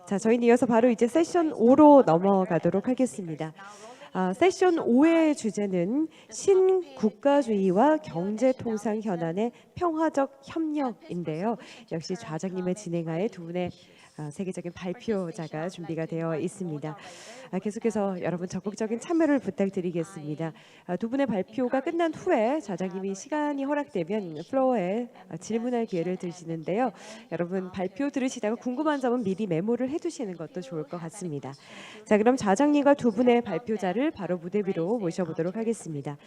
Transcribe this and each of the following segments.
자, 저희는 이어서 바로 이제 세션 5로 넘어가도록 하겠습니다. 세션 5의 주제는 신국가주의와 경제통상 현안의 평화적 협력인데요. 역시 좌장님의 진행하에 두 분의 세계적인 발표자가 준비가 되어 있습니다. 계속해서 여러분 적극적인 참여를 부탁드리겠습니다. 두 분의 발표가 끝난 후에 좌장님이 시간이 허락되면 플로어에 질문할 기회를 드시는데요. 여러분 발표 들으시다가 궁금한 점은 미리 메모를 해두시는 것도 좋을 것 같습니다. 자, 그럼 좌장님과 두 분의 발표자를 바로 무대 위로 모셔보도록 하겠습니다.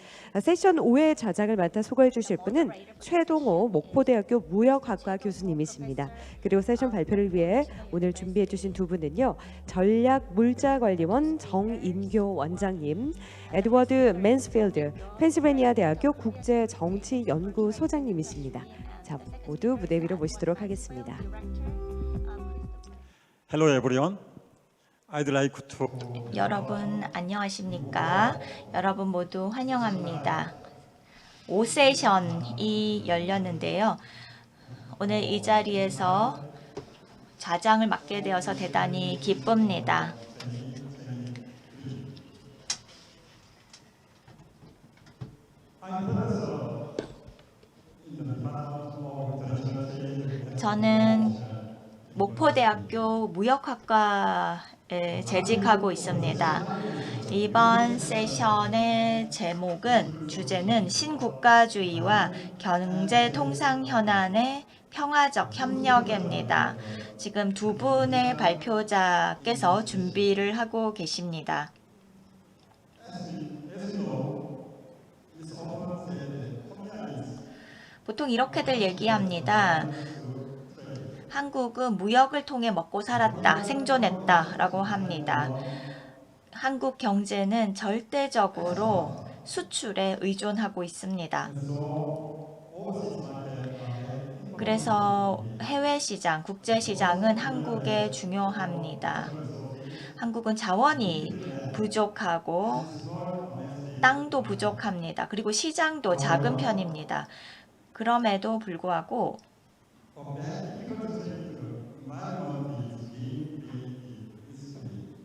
세션 5의 좌장을 맡아 소개해 주실 분은 최동호 목포대학교 무역학과 교수님이십니다. 그리고 세션 발표를 위해 오늘 준비해 주신 두 분은요. 전략물자관리원 정인교 원장님, 에드워드 맨스필드 펜실베니아 대학교 국제정치연구소장님이십니다. 자, 모두 무대 위로 모시도록 하겠습니다. Hello everyone. I'd like to 여러분 안녕하십니까? 여러분 모두 환영합니다. 5세션이 열렸는데요. 오늘 이 자리에서 좌장을 맡게 되어서 대단히 기쁩니다. 저는 목포대학교 무역학과에 재직하고 있습니다. 이번 세션의 주제는 신국가주의와 경제통상 현안의 평화적 협력입니다. 지금 두 분의 발표자께서 준비를 하고 계십니다. 보통 이렇게들 얘기합니다. 한국은 무역을 통해 먹고 살았다, 생존했다라고 합니다. 한국 경제는 절대적으로 수출에 의존하고 있습니다. 그래서 해외 시장, 국제 시장은 한국에 중요합니다. 한국은 자원이 부족하고 땅도 부족합니다. 그리고 시장도 작은 편입니다. 그럼에도 불구하고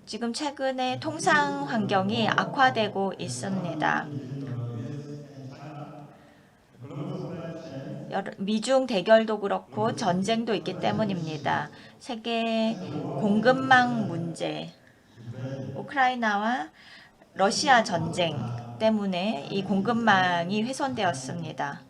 지금 최근에 통상 환경이 악화되고 있습니다. 미중 대결도 그렇고 전쟁도 있기 때문입니다. 세계 공급망 문제, 우크라이나와 러시아 전쟁 때문에 이 공급망이 훼손되었습니다.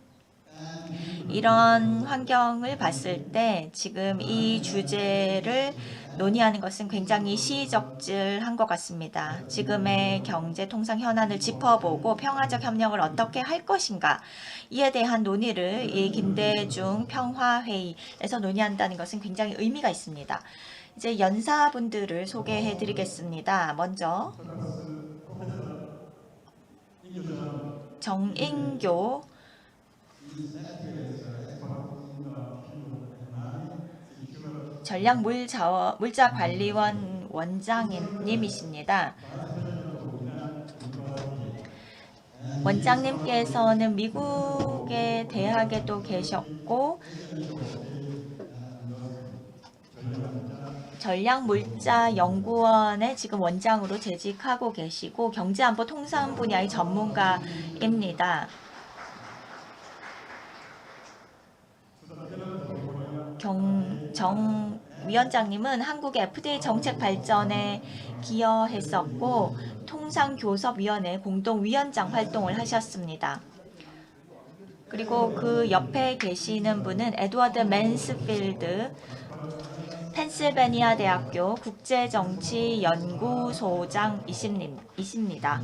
이런 환경을 봤을 때 지금 이 주제를 논의하는 것은 굉장히 시의적절한 것 같습니다. 지금의 경제 통상 현안을 짚어보고 평화적 협력을 어떻게 할 것인가 이에 대한 논의를 이 김대중 평화회의에서 논의한다는 것은 굉장히 의미가 있습니다. 이제 연사분들을 소개해 드리겠습니다. 먼저 정인교 전략물자관리원 원장님이십니다. 원장님께서는 미국의 대학에도 계셨고 전략물자연구원의 지금 원장으로 재직하고 계시고 경제안보 통상 분야의 전문가입니다. 정 위원장님은 한국의 FDA 정책 발전에 기여했었고 통상교섭위원회 공동위원장 활동을 하셨습니다. 그리고 그 옆에 계시는 분은 에드워드 맨스필드 펜실베니아 대학교 국제정치연구소장이십니다.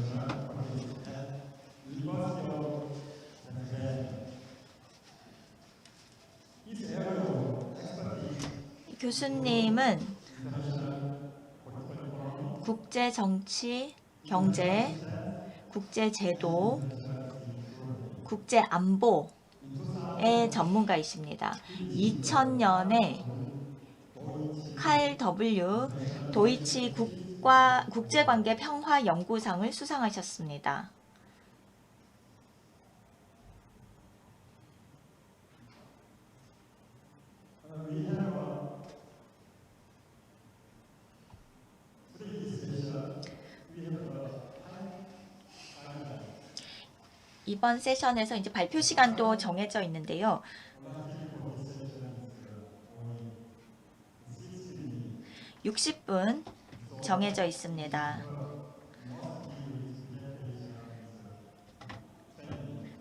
교수님은 국제정치, 경제, 국제제도, 국제안보의 전문가이십니다. 2000년에 칼 W 도이치 국제관계 평화 연구상을 수상하셨습니다. 이번 세션에서 이제 발표 시간도 정해져 있는데요. (60분) 정해져 있습니다.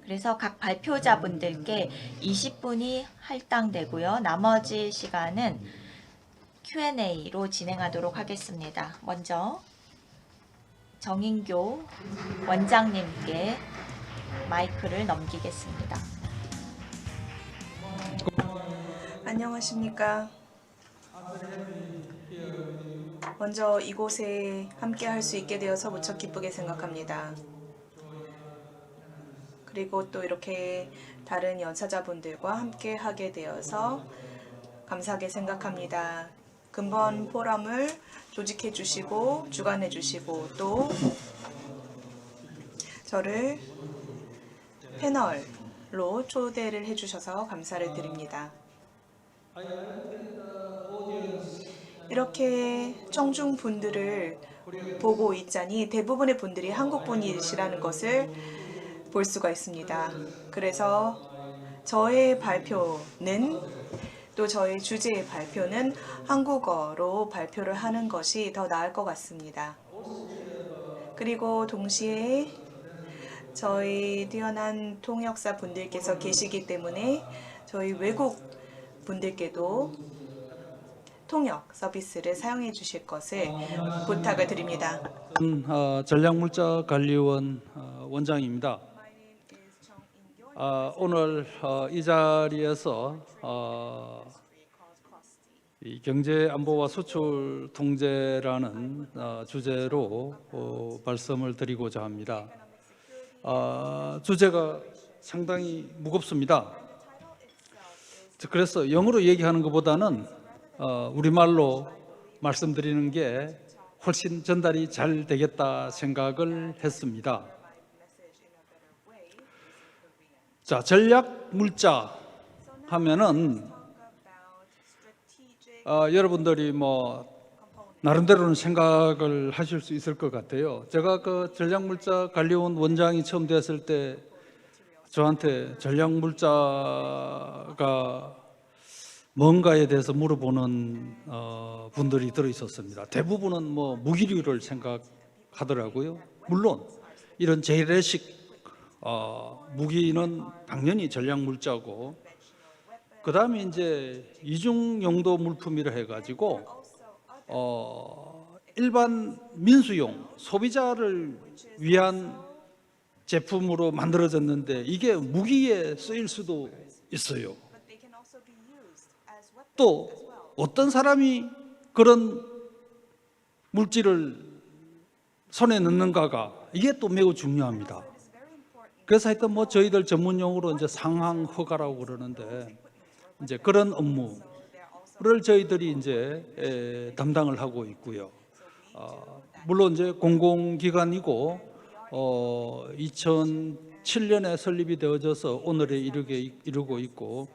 그래서 각 발표자분들께 20분이 할당되고요. 나머지 시간은 Q&A로 진행하도록 하겠습니다. 먼저 정인교 원장님께 마이크를 넘기겠습니다. 안녕하십니까. 먼저 이곳에 함께 할 수 있게 되어서 무척 기쁘게 생각합니다. 그리고 또 이렇게 다른 연사자분들과 함께 하게 되어서 감사하게 생각합니다. 근본 포럼을 조직해 주시고 주관해 주시고 또 저를 패널로 초대를 해 주셔서 감사를 드립니다. 이렇게 청중 분들을 보고 있자니 대부분의 분들이 한국 분이시라는 것을 볼 수가 있습니다. 그래서 저의 발표는 또 저의 주제의 발표는 한국어로 발표를 하는 것이 더 나을 것 같습니다. 그리고 동시에 저희 뛰어난 통역사 분들께서 계시기 때문에 저희 외국 분들께도 통역 서비스를 사용해 주실 것을 부탁을 드립니다. 전략물자관리원 원장입니다. 오늘 이 자리에서 이 경제안보와 수출 통제라는 주제로 말씀을 드리고자 합니다. 주제가 상당히 무겁습니다. 그래서 영어로 얘기하는 것보다는 우리말로 말씀드리는 게 훨씬 전달이 잘 되겠다 생각을 했습니다. 자, 전략 물자 하면은 여러분들이 뭐 나름대로는 생각을 하실 수 있을 것 같아요. 제가 그 전략 물자 관리원 원장이 처음 됐을 때 저한테 전략 물자가 뭔가에 대해서 물어보는 분들이 들어 있었습니다. 대부분은 뭐 무기류를 생각하더라고요. 물론 이런 재래식 무기는 당연히 전략 물자고, 그 다음에 이제 이중 용도 물품이라 해가지고 일반 민수용 소비자를 위한 제품으로 만들어졌는데 이게 무기에 쓰일 수도 있어요. 또 어떤 사람이 그런 물질을 손에 넣는가가 이게 또 매우 중요합니다. 그래서 하여튼 뭐 저희들 전문 용어로 이제 상항 허가라고 그러는데 이제 그런 업무를 저희들이 이제 담당을 하고 있고요. 물론 이제 공공기관이고 2007년에 설립이 되어져서 오늘에 이르고 있고,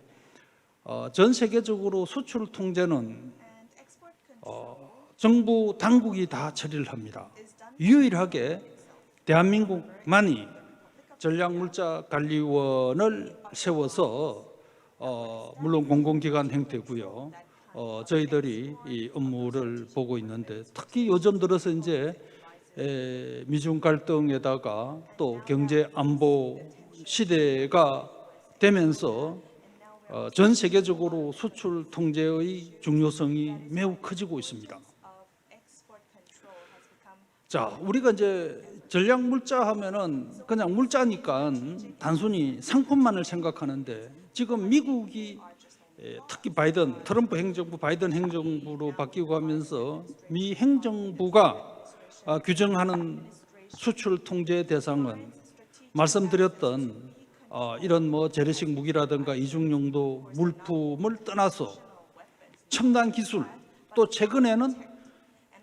전 세계적으로 수출 통제는 정부 당국이 다 처리를 합니다. 유일하게 대한민국만이 전략물자관리원을 세워서 물론 공공기관 형태고요. 저희들이 이 업무를 보고 있는데, 특히 요즘 들어서 이제 미중 갈등에다가 또 경제 안보 시대가 되면서 전 세계적으로 수출 통제의 중요성이 매우 커지고 있습니다. 자, 우리가 이제 전략 물자 하면은 그냥 물자니까 단순히 상품만을 생각하는데, 지금 미국이 특히 트럼프 행정부, 바이든 행정부로 바뀌고 하면서 미 행정부가 규정하는 수출 통제 대상은 말씀드렸던 이런 뭐 재래식 무기라든가 이중용도 물품을 떠나서 첨단 기술, 또 최근에는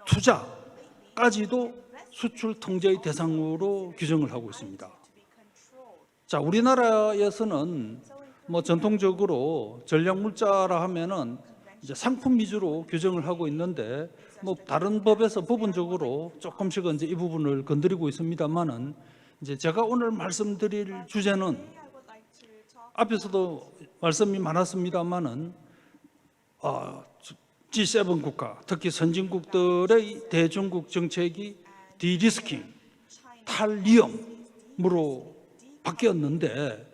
투자까지도 수출 통제의 대상으로 규정을 하고 있습니다. 자, 우리나라에서는 뭐 전통적으로 전략 물자라 하면은 이제 상품 위주로 규정을 하고 있는데, 뭐 다른 법에서 부분적으로 조금씩은 이제 이 부분을 건드리고 있습니다만은, 이제 제가 오늘 말씀드릴 주제는 앞에서도 말씀이 많았습니다만은 G7 국가, 특히 선진국들의 대중국 정책이 디리스킹, 탈위험으로 바뀌었는데,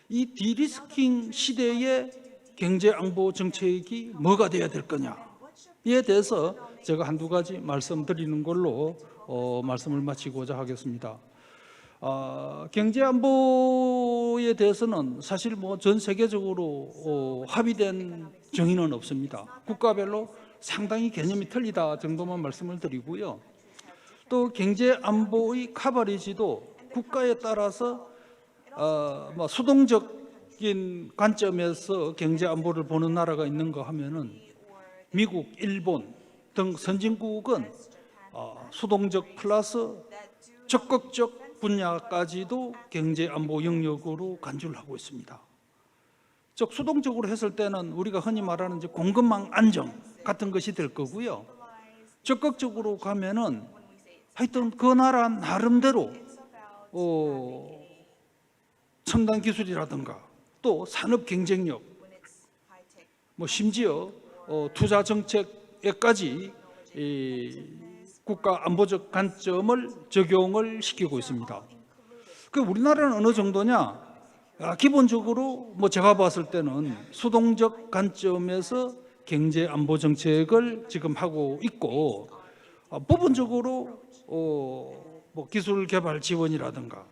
이 디리스킹 시대의 경제안보 정책이 뭐가 돼야 될 거냐에 대해서 제가 한두 가지 말씀드리는 걸로 말씀을 마치고자 하겠습니다. 경제안보에 대해서는 사실 뭐 전 세계적으로 합의된 정의는 없습니다. 국가별로 상당히 개념이 틀리다 정도만 말씀을 드리고요. 또 경제안보의 커버리지도 국가에 따라서 뭐 수동적인 관점에서 경제안보를 보는 나라가 있는가 하면은 미국, 일본 등 선진국은 수동적 플러스 적극적 분야까지도 경제안보 영역으로 간주를 하고 있습니다. 즉 수동적으로 했을 때는 우리가 흔히 말하는 이제 공급망 안정 같은 것이 될 거고요. 적극적으로 가면은 하여튼 그 나라 나름대로 첨단 기술이라든가 또 산업 경쟁력, 뭐 심지어 투자 정책에까지 국가 안보적 관점을 적용을 시키고 있습니다. 그 우리나라는 어느 정도냐? 기본적으로 뭐 제가 봤을 때는 수동적 관점에서 경제 안보 정책을 지금 하고 있고, 부분적으로 뭐 기술 개발 지원이라든가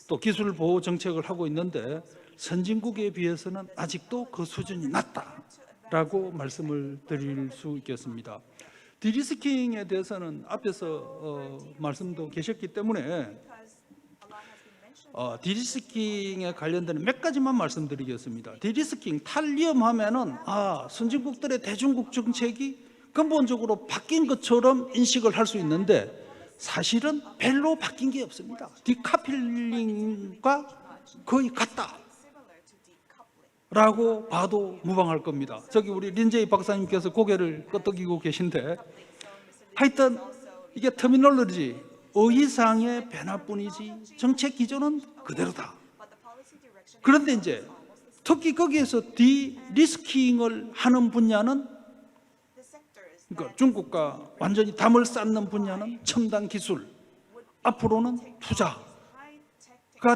또 기술 보호 정책을 하고 있는데 선진국에 비해서는 아직도 그 수준이 낮다라고 말씀을 드릴 수 있겠습니다. 디리스킹에 대해서는 앞에서 말씀도 계셨기 때문에 디리스킹에 관련된 몇 가지만 말씀드리겠습니다. 디리스킹, 탈위험하면은 선진국들의 대중국 정책이 근본적으로 바뀐 것처럼 인식을 할 수 있는데 사실은 별로 바뀐 게 없습니다. 디카플링과 거의 같다라고 봐도 무방할 겁니다. 저기 우리 린제이 박사님께서 고개를 끄덕이고 계신데 하여튼 이게 터미놀로지, 어휘상의 변화뿐이지 정책 기조는 그대로다. 그런데 이제 특히 거기에서 디리스킹을 하는 분야는, 그러니까 중국과 완전히 담을 쌓는 분야는 첨단 기술, 앞으로는 투자가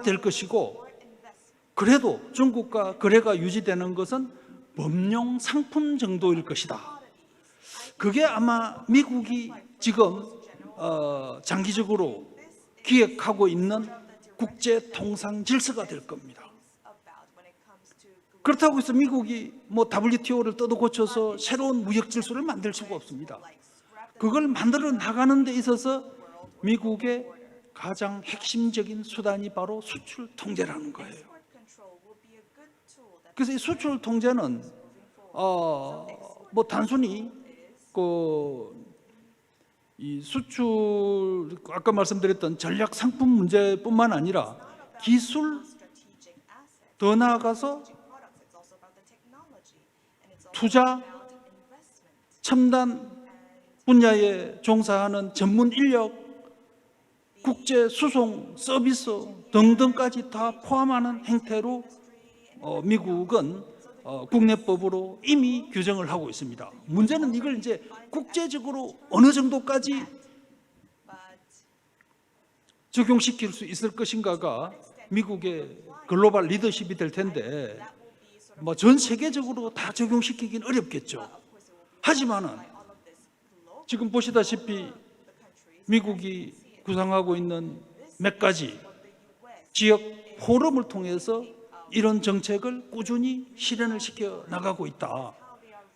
될 것이고, 그래도 중국과 거래가 유지되는 것은 범용 상품 정도일 것이다. 그게 아마 미국이 지금 장기적으로 기획하고 있는 국제 통상 질서가 될 겁니다. 그렇다고 해서 미국이 뭐 WTO를 뜯어 고쳐서 새로운 무역 질서를 만들 수가 없습니다. 그걸 만들어 나가는 데 있어서 미국의 가장 핵심적인 수단이 바로 수출 통제라는 거예요. 그래서 이 수출 통제는 뭐 단순히 이 수출, 아까 말씀드렸던 전략 상품 문제뿐만 아니라 기술, 더 나아가서 투자, 첨단 분야에 종사하는 전문 인력, 국제 수송 서비스 등등까지 다 포함하는 행태로 미국은 국내법으로 이미 규정을 하고 있습니다. 문제는 이걸 이제 국제적으로 어느 정도까지 적용시킬 수 있을 것인가가 미국의 글로벌 리더십이 될 텐데, 뭐 전 세계적으로 다 적용시키긴 어렵겠죠. 하지만은 지금 보시다시피 미국이 구상하고 있는 몇 가지 지역 포럼을 통해서 이런 정책을 꾸준히 실현을 시켜 나가고 있다.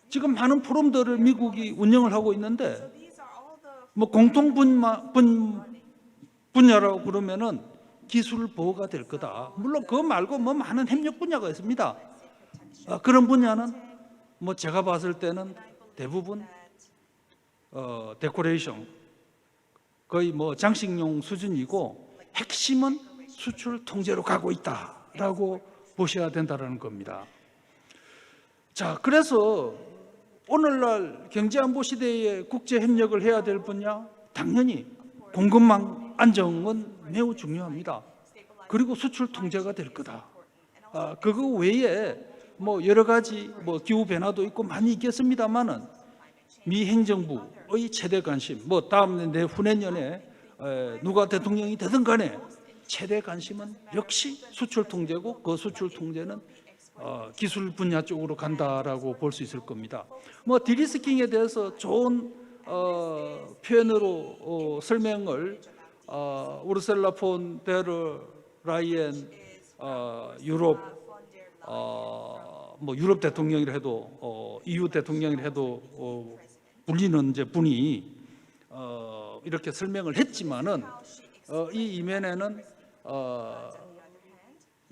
지금 많은 포럼들을 미국이 운영을 하고 있는데, 뭐 공통 분야라고 그러면은 기술 보호가 될 거다. 물론 그거 말고 뭐 많은 협력 분야가 있습니다. 그런 분야는 뭐 제가 봤을 때는 대부분 데코레이션, 거의 뭐 장식용 수준이고, 핵심은 수출 통제로 가고 있다라고 보셔야 된다는 겁니다. 자, 그래서 오늘날 경제안보 시대에 국제 협력을 해야 될 분야, 당연히 공급망 안정은 매우 중요합니다. 그리고 수출 통제가 될 거다. 그거 외에 뭐 여러 가지 뭐 기후 변화도 있고 많이 있겠습니다만은 미 행정부의 최대 관심, 뭐 다음 내후년에 누가 대통령이 되든 간에 최대 관심은 역시 수출 통제고, 그 수출 통제는 기술 분야 쪽으로 간다라고 볼 수 있을 겁니다. 뭐 디리스킹에 대해서 좋은 표현으로 설명을 우르셀라 폰 데르 라이엔 유럽 뭐 유럽 대통령이라 해도 EU 대통령이라 해도 불리는 이제 분이 이렇게 설명을 했지만은 이 이면에는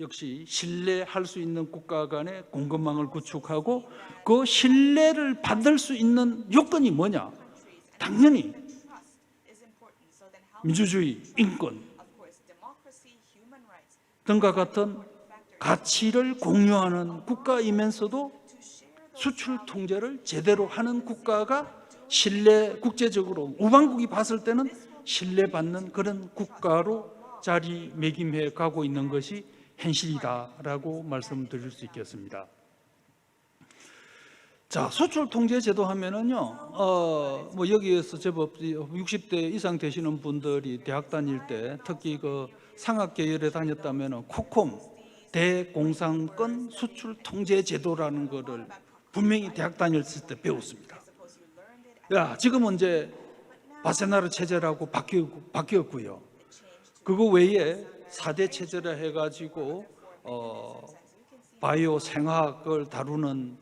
역시 신뢰할 수 있는 국가 간의 공급망을 구축하고, 그 신뢰를 받을 수 있는 요건이 뭐냐? 당연히 민주주의, 인권 등과 같은 가치를 공유하는 국가이면서도 수출 통제를 제대로 하는 국가가 국제적으로 우방국이 봤을 때는 신뢰받는 그런 국가로 자리매김해 가고 있는 것이 현실이다라고 말씀드릴 수 있겠습니다. 자, 수출 통제 제도 하면은요, 뭐 여기에서 제법 60대 이상 되시는 분들이 대학 다닐 때, 특히 그 상학 계열에 다녔다면은 코콤 대공상권 수출 통제 제도라는 거를 분명히 대학 다녔을 때 배웠습니다. 지금은 이제 바세나르 체제라고 바뀌었고요. 그거 외에 4대 체제라 해가지고 바이오 생화학을 다루는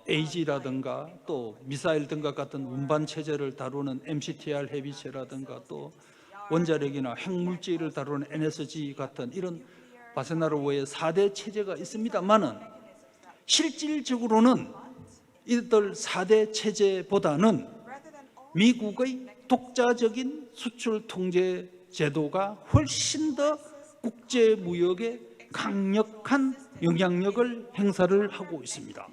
AG라든가 또 미사일 등과 같은 운반 체제를 다루는 MCTR 해비체라든가 또 원자력이나 핵물질을 다루는 NSG 같은 이런 바세나르 외에 4대 체제가 있습니다만은 실질적으로는 이들 4대 체제보다는 미국의 독자적인 수출 통제 제도가 훨씬 더 국제 무역에 강력한 영향력을 행사를 하고 있습니다.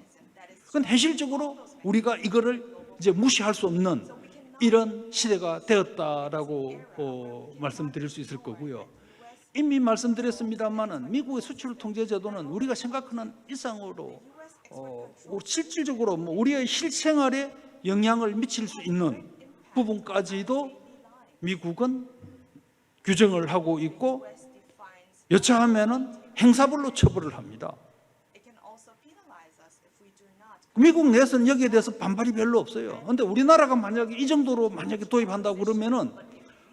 그건 현실적으로 우리가 이거를 이제 무시할 수 없는 이런 시대가 되었다라고 말씀드릴 수 있을 거고요. 이미 말씀드렸습니다만은 미국의 수출 통제 제도는 우리가 생각하는 이상으로 실질적으로 뭐 우리의 실생활에 영향을 미칠 수 있는 부분까지도 미국은 규정을 하고 있고, 여차하면은 행사벌로 처벌을 합니다. 미국 내에서는 여기에 대해서 반발이 별로 없어요. 그런데 우리나라가 만약에 이 정도로 도입한다고 그러면은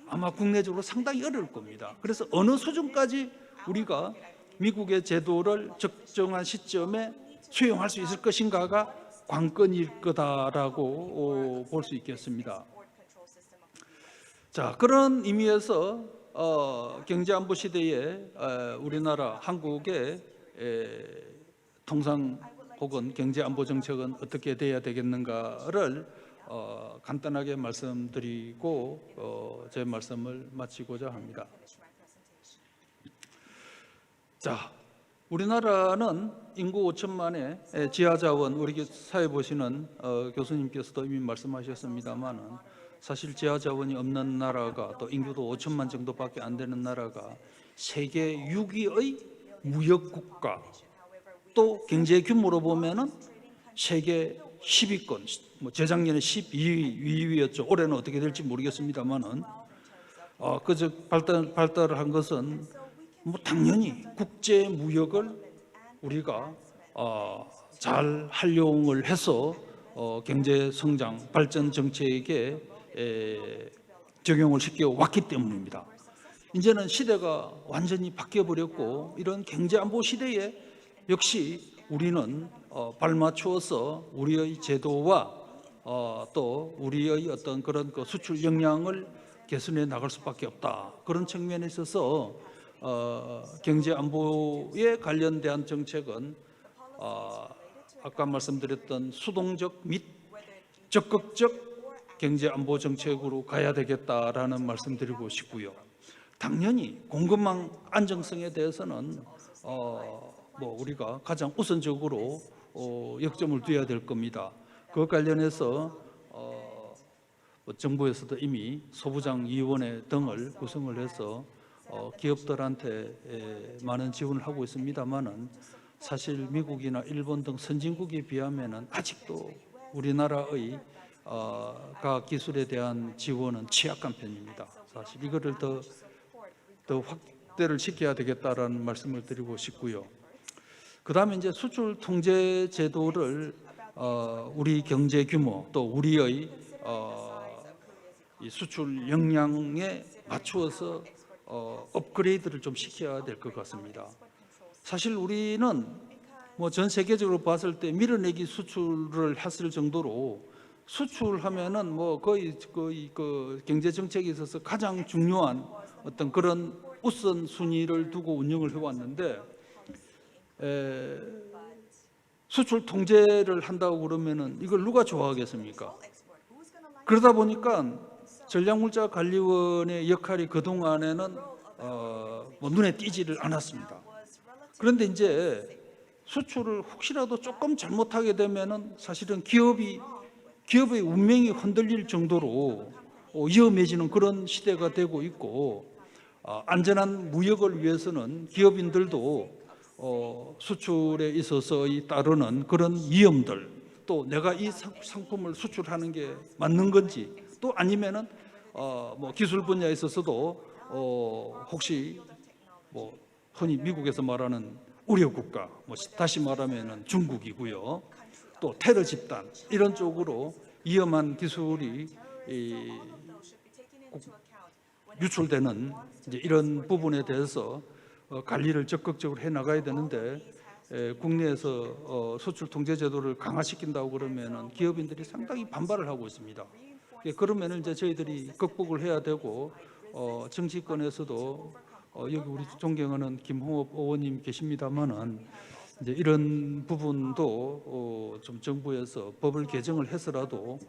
아마 국내적으로 상당히 어려울 겁니다. 그래서 어느 수준까지 우리가 미국의 제도를 적정한 시점에 수용할 수 있을 것인가가 관건일 거다라고 볼 수 있겠습니다. 자, 그런 의미에서 경제안보 시대에 우리나라 한국의 통상 혹은 경제안보 정책은 어떻게 돼야 되겠는가를 간단하게 말씀드리고 제 말씀을 마치고자 합니다. 자, 우리나라는 인구 5천만의 지하자원, 우리 사회 보시는 교수님께서도 이미 말씀하셨습니다만은 사실 지하자원이 없는 나라가, 또 인구도 5천만 정도밖에 안 되는 나라가 세계 6위의 무역국가, 또 경제 규모로 보면은 세계 10위권, 뭐 재작년에 12위였죠. 올해는 어떻게 될지 모르겠습니다만은 그저 발달을 한 것은 뭐 당연히 국제 무역을 우리가 잘 활용을 해서 경제 성장, 발전 정책에 적용을 시켜 왔기 때문입니다. 이제는 시대가 완전히 바뀌어 버렸고, 이런 경제 안보 시대에 역시 우리는 발맞추어서 우리의 제도와 또 우리의 어떤 그런 수출 역량을 개선해 나갈 수밖에 없다. 그런 측면에 있어서 경제 안보에 관련된 정책은 아까 말씀드렸던 수동적 및 적극적 경제 안보 정책으로 가야 되겠다라는 말씀드리고 싶고요. 당연히 공급망 안정성에 대해서는 뭐 우리가 가장 우선적으로 역점을 두어야 될 겁니다. 그 관련해서 정부에서도 이미 소부장 위원회 등을 구성을 해서 기업들한테 많은 지원을 하고 있습니다만은 사실 미국이나 일본 등 선진국에 비하면은 아직도 우리나라의 과학 기술에 대한 지원은 취약한 편입니다. 사실 이거를 더 확대를 시켜야 되겠다라는 말씀을 드리고 싶고요. 그다음에 이제 수출 통제 제도를 우리 경제 규모 또 우리의 이 수출 역량에 맞추어서 업그레이드를 좀 시켜야 될 것 같습니다. 사실 우리는 뭐 전 세계적으로 봤을 때 밀어내기 수출을 했을 정도로 수출하면은 뭐 거의 그 경제 정책에 있어서 가장 중요한 어떤 그런 우선 순위를 두고 운영을 해왔는데 수출 통제를 한다고 그러면은 이걸 누가 좋아하겠습니까? 그러다 보니까 전략물자관리원의 역할이 그 동안에는 뭐 눈에 띄지를 않았습니다. 그런데 이제 수출을 혹시라도 조금 잘못하게 되면은 사실은 기업의 운명이 흔들릴 정도로 위험해지는 그런 시대가 되고 있고 안전한 무역을 위해서는 기업인들도 수출에 있어서 따르는 그런 위험들 또 내가 이 상품을 수출하는 게 맞는 건지 또 아니면은 뭐 기술 분야에 있어서도 혹시 뭐 흔히 미국에서 말하는 우려 국가, 뭐 다시 말하면은 중국이고요. 또 테러 집단 이런 쪽으로 위험한 기술이 유출되는 이제 이런 부분에 대해서 관리를 적극적으로 해 나가야 되는데 국내에서 수출 통제 제도를 강화시킨다고 그러면은 기업인들이 상당히 반발을 하고 있습니다. 그러면은 이제 저희들이 극복을 해야 되고 정치권에서도 여기 우리 존경하는 김홍업 의원님 계십니다만은 이제 이런 부분도 좀 정부에서 법을 개정을 해서라도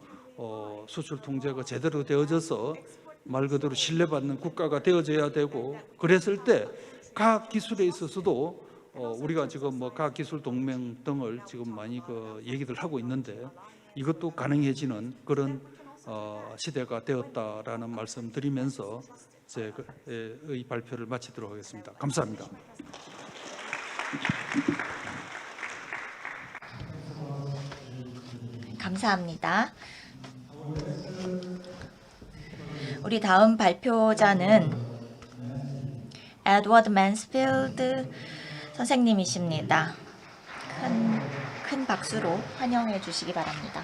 수출 통제가 제대로 되어져서 말 그대로 신뢰받는 국가가 되어져야 되고 그랬을 때 과학 기술에 있어서도 우리가 지금 뭐 과학 기술 동맹 등을 지금 많이 얘기들 하고 있는데 이것도 가능해지는 그런 시대가 되었다라는 말씀 드리면서 제 발표를 마치도록 하겠습니다. 감사합니다. 감사합니다. 우리 다음 발표자는 에드워드 맨스필드 선생님이십니다. 큰 박수로 환영해 주시기 바랍니다.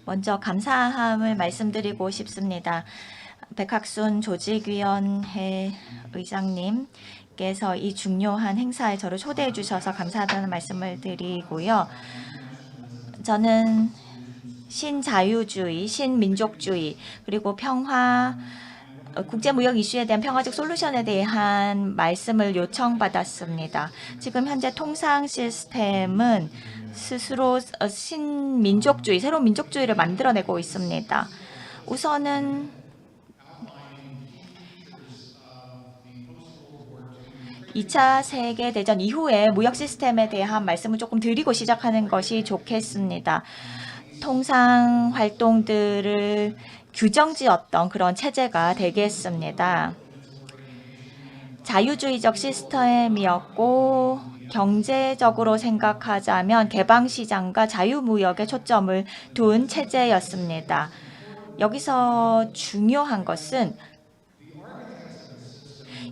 먼저 감사함을 말씀드리고 싶습니다. 백학순 조직위원회 의장님께서 이 중요한 행사에 저를 초대해 주셔서 감사하다는 말씀을 드리고요. 저는 신자유주의, 신민족주의, 그리고 평화, 국제무역 이슈에 대한 평화적 솔루션에 대한 말씀을 요청받았습니다. 지금 현재 통상 시스템은 스스로 신민족주의, 새로운 민족주의를 만들어내고 있습니다. 우선은 (2차) 세계대전 이후의 무역 시스템에 대한 말씀을 조금 드리고 시작하는 것이 좋겠습니다. 통상 활동들을 규정지었던 그런 체제가 되겠습니다. 자유주의적 시스템이었고 경제적으로 생각하자면 개방시장과 자유무역에 초점을 둔 체제였습니다. 여기서 중요한 것은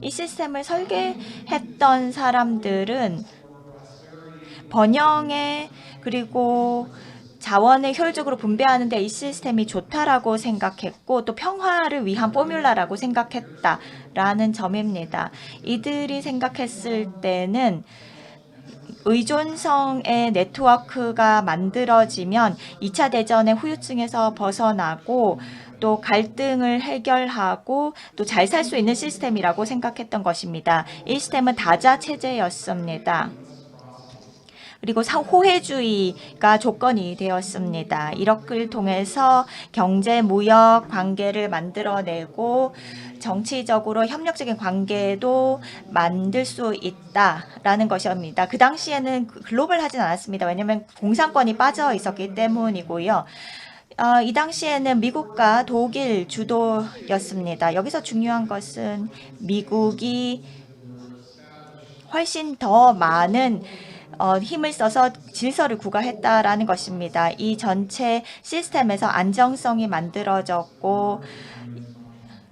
이 시스템을 설계했던 사람들은 번영에 그리고 자원을 효율적으로 분배하는 데 이 시스템이 좋다라고 생각했고 또 평화를 위한 포뮬라라고 생각했다라는 점입니다. 이들이 생각했을 때는 의존성의 네트워크가 만들어지면 2차 대전의 후유증에서 벗어나고 또 갈등을 해결하고 또 잘 살 수 있는 시스템이라고 생각했던 것입니다. 이 시스템은 다자 체제였습니다. 그리고 호혜주의가 조건이 되었습니다. 이렇게 통해서 경제 무역 관계를 만들어내고 정치적으로 협력적인 관계도 만들 수 있다라는 것입니다. 그 당시에는 글로벌하진 않았습니다. 왜냐하면 공산권이 빠져 있었기 때문이고요. 이 당시에는 미국과 독일 주도였습니다. 여기서 중요한 것은 미국이 훨씬 더 많은 힘을 써서 질서를 구가했다라는 것입니다. 이 전체 시스템에서 안정성이 만들어졌고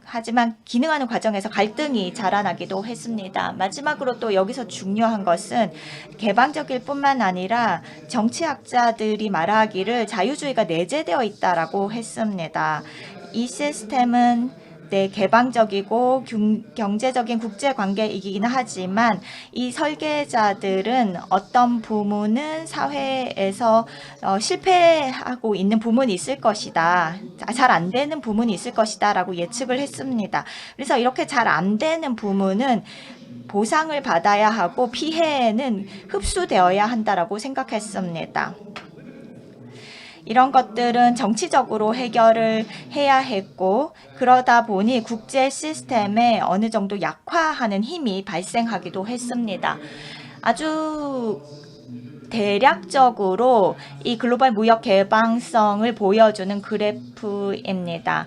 하지만 기능하는 과정에서 갈등이 자라나기도 했습니다. 마지막으로 또 여기서 중요한 것은 개방적일 뿐만 아니라 정치학자들이 말하기를 자유주의가 내재되어 있다라고 했습니다. 이 시스템은 개방적이고 경제적인 국제관계이긴 하지만 이 설계자들은 어떤 부분은 사회에서 실패하고 있는 부분이 있을 것이다. 잘 안 되는 부분이 있을 것이다 라고 예측을 했습니다. 그래서 이렇게 잘 안 되는 부분은 보상을 받아야 하고 피해는 흡수되어야 한다라고 생각했습니다. 이런 것들은 정치적으로 해결을 해야 했고 그러다 보니 국제 시스템에 어느 정도 약화하는 힘이 발생하기도 했습니다. 아주 대략적으로 이 글로벌 무역 개방성을 보여주는 그래프입니다.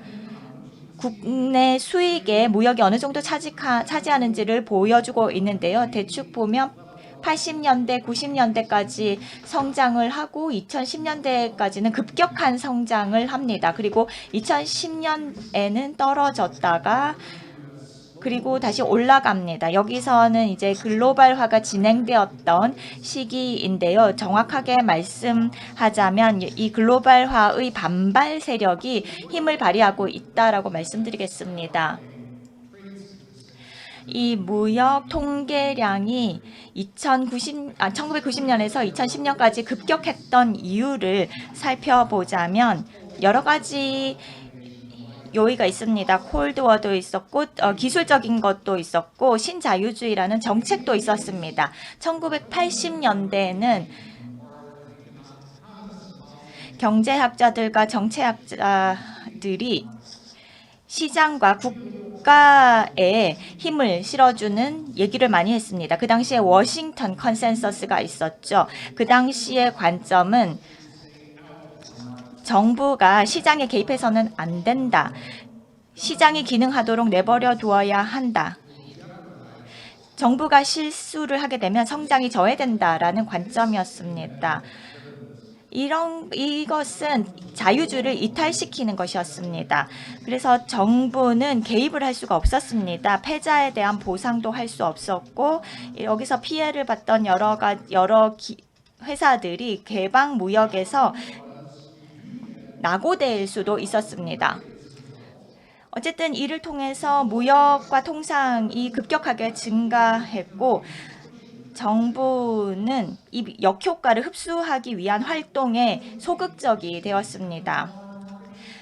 국내 수익의 무역이 어느 정도 차지하는지를 보여주고 있는데요. 대충 보면 80년대, 90년대까지 성장을 하고 2010년대까지는 급격한 성장을 합니다. 그리고 2010년에는 떨어졌다가 그리고 다시 올라갑니다. 여기서는 이제 글로벌화가 진행되었던 시기인데요. 정확하게 말씀하자면 이 글로벌화의 반발 세력이 힘을 발휘하고 있다라고 말씀드리겠습니다. 이 무역 통계량이 1990년에서 2010년까지 급격했던 이유를 살펴보자면 여러 가지 요인가 있습니다. 콜드워도 있었고 기술적인 것도 있었고 신자유주의라는 정책도 있었습니다. 1980년대에는 경제학자들과 정치학자들이 시장과 국가에 힘을 실어주는 얘기를 많이 했습니다. 그 당시에 워싱턴 컨센서스가 있었죠. 그 당시의 관점은 정부가 시장에 개입해서는 안 된다. 시장이 기능하도록 내버려 두어야 한다. 정부가 실수를 하게 되면 성장이 저해된다라는 관점이었습니다. 이것은 자유주의를 이탈시키는 것이었습니다. 그래서 정부는 개입을 할 수가 없었습니다. 패자에 대한 보상도 할 수 없었고 여기서 피해를 봤던 여러 회사들이 개방 무역에서 낙오될 수도 있었습니다. 어쨌든 이를 통해서 무역과 통상이 급격하게 증가했고 정부는 이 역효과를 흡수하기 위한 활동에 소극적이 되었습니다.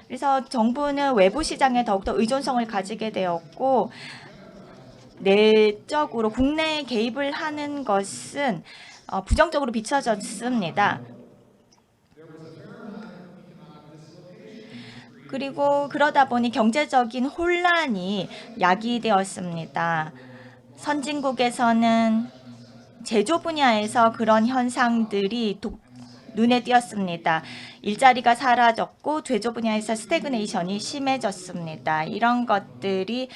그래서 정부는 외부 시장에 더욱더 의존성을 가지게 되었고 내적으로 국내에 개입을 하는 것은 부정적으로 비춰졌습니다. 그리고 그러다 보니 경제적인 혼란이 야기되었습니다. 선진국에서는 제조 분야에서 그런 현상들이 눈에 띄었습니다. 일자리가 사라졌고 제조 분야에서 스태그네이션이 심해졌습니다. 이런 것들이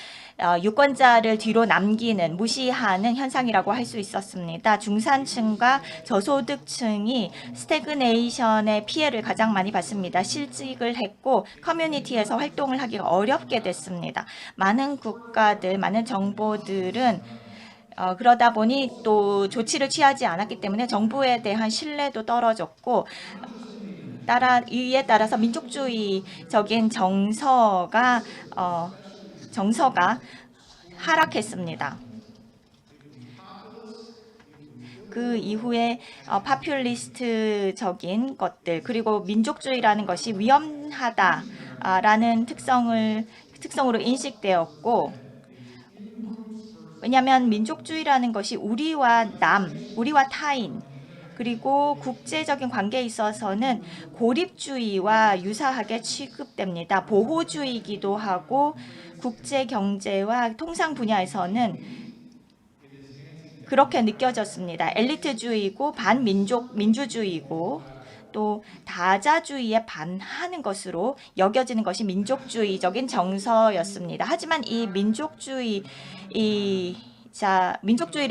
유권자를 뒤로 남기는 무시하는 현상이라고 할 수 있었습니다. 중산층과 저소득층이 스태그네이션의 피해를 가장 많이 받습니다. 실직을 했고 커뮤니티에서 활동을 하기가 어렵게 됐습니다. 많은 국가들, 많은 정보들은 그러다 보니 또 조치를 취하지 않았기 때문에 정부에 대한 신뢰도 떨어졌고 이에 따라서 민족주의적인 정서가 하락했습니다. 그 이후에 파퓰리스트적인 것들 그리고 민족주의라는 것이 위험하다라는 특성으로 인식되었고 왜냐하면 민족주의라는 것이 우리와 타인 그리고 국제적인 관계에 있어서는 고립주의와 유사하게 취급됩니다. 보호주의이기도 하고 국제 경제와 통상 분야에서는 그렇게 느껴졌습니다. 엘리트주의고 민주주의고 또 다자주의에 반하는 것으로 여겨지는 것이 민족주의적인 정서였습니다. 하지만 이 민족주의를